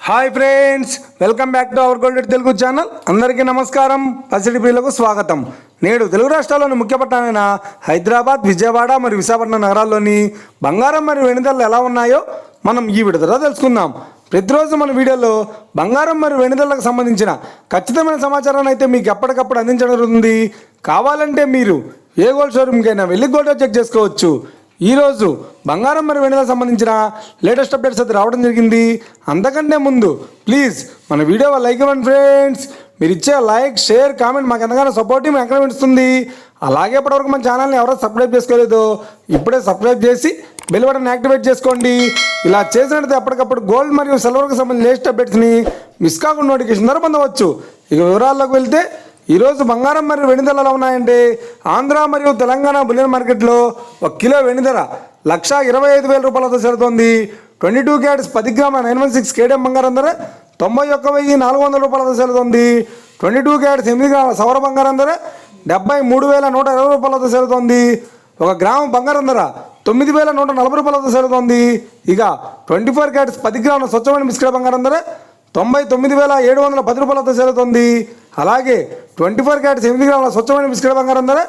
Hi friends, welcome back to our golden Telugu channel. అందరికీ నమస్కారం. పసిడి ప్రియులకు స్వాగతం. నేడు తెలుగు రాష్ట్రాల్లోని ముఖ్య పట్టణమైన హైదరాబాద్, విజయవాడ మరియు విశాఖపట్నం నగరాల్లోని బంగారం మరియు వెండి ధరలు ఎలా ఉన్నాయో మనం ఈ వీడియోలో తెలుసుకుందాం. ప్రతిరోజు మన వీడియోలో బంగారం మరియు వెండి ధరలకు సంబంధించిన ఖచ్చితమైన సమాచారాన్ని అయితే మీకు ఎప్పటికప్పుడు అందించడం జరుగుతుంది. కావాలంటే మీరు ఏ గోల్డ్ షోరూమ్కైనా వెళ్ళి గోల్డ్ చెక్ చేసుకోవచ్చు. ఈరోజు బంగారం మరియు వెండిలకు సంబంధించిన లేటెస్ట్ అప్డేట్స్ అయితే రావడం జరిగింది. అంతకంటే ముందు ప్లీజ్ మన వీడియో లైక్ ఇవ్వండి ఫ్రెండ్స్. మీరు ఇచ్చే లైక్, షేర్, కామెంట్ మాకు ఎంతగానో సపోర్టివ్ ఎంకరేజ్మెంట్ ఇస్తుంది. అలాగే ఇప్పటివరకు మన ఛానల్ని ఎవరో సబ్స్క్రైబ్ చేసుకోలేదు, ఇప్పుడే సబ్స్క్రైబ్ చేసి బెల్ బటన్ యాక్టివేట్ చేసుకోండి. ఇలా చేసినట్లయితే అప్పటికప్పుడు గోల్డ్ మరియు సిల్వర్కి సంబంధించిన లేటెస్ట్ అప్డేట్స్ని మిస్ కాకుండా నోటిఫికేషన్ ద్వారా పొందవచ్చు. ఇక వివరాల్లోకి వెళ్తే ఈరోజు బంగారం మరియు వెండి ధరలు ఎలా ఉన్నాయంటే, ఆంధ్ర మరియు తెలంగాణ బులియన్ మార్కెట్లో 1 కిలో వెండి ధర 1,25,000 రూపాయలతో చేరుతోంది. 22 క్యారెట్స్ 10 గ్రాముల 916 కేడియం బంగారం ధర 91,400 రూపాయలతో చేరుతోంది. 22 క్యారెట్స్ 8 గ్రాముల సౌర బంగారం ధర 73,120 రూపాయలతో చేరుతోంది. 1 గ్రాము బంగారం ధర 9,140 రూపాయలతో చేరుతోంది. ఇక 24 క్యారెట్స్ 10 గ్రాముల స్వచ్ఛమైన బిస్కెట్ బంగారం ధర 99,710 రూపాయలతో చేరుతోంది. అలాగే 24 క్యారెట్స్ 8 గ్రాముల స్వచ్ఛమైన బిస్కెట్ బంగారం ధర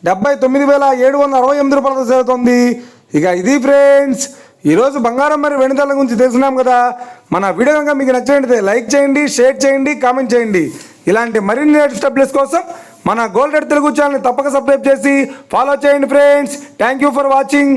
79,768 రూపాయలతో చేరుతోంది. ఇక ఇది ఫ్రెండ్స్, ఈరోజు బంగారం మరియు వెండి ధరల గురించి తెలుసుకున్నాం కదా. మన వీడియో కనుక మీకు నచ్చినట్లయితే లైక్ చేయండి, షేర్ చేయండి, కామెంట్ చేయండి. ఇలాంటి మరిన్ని లేటెస్ట్ అప్డేట్స్ కోసం మన గోల్డెడ్ తెలుగు ఛానల్ని తప్పక సబ్స్క్రైబ్ చేసి ఫాలో చేయండి friends. Thank you for watching.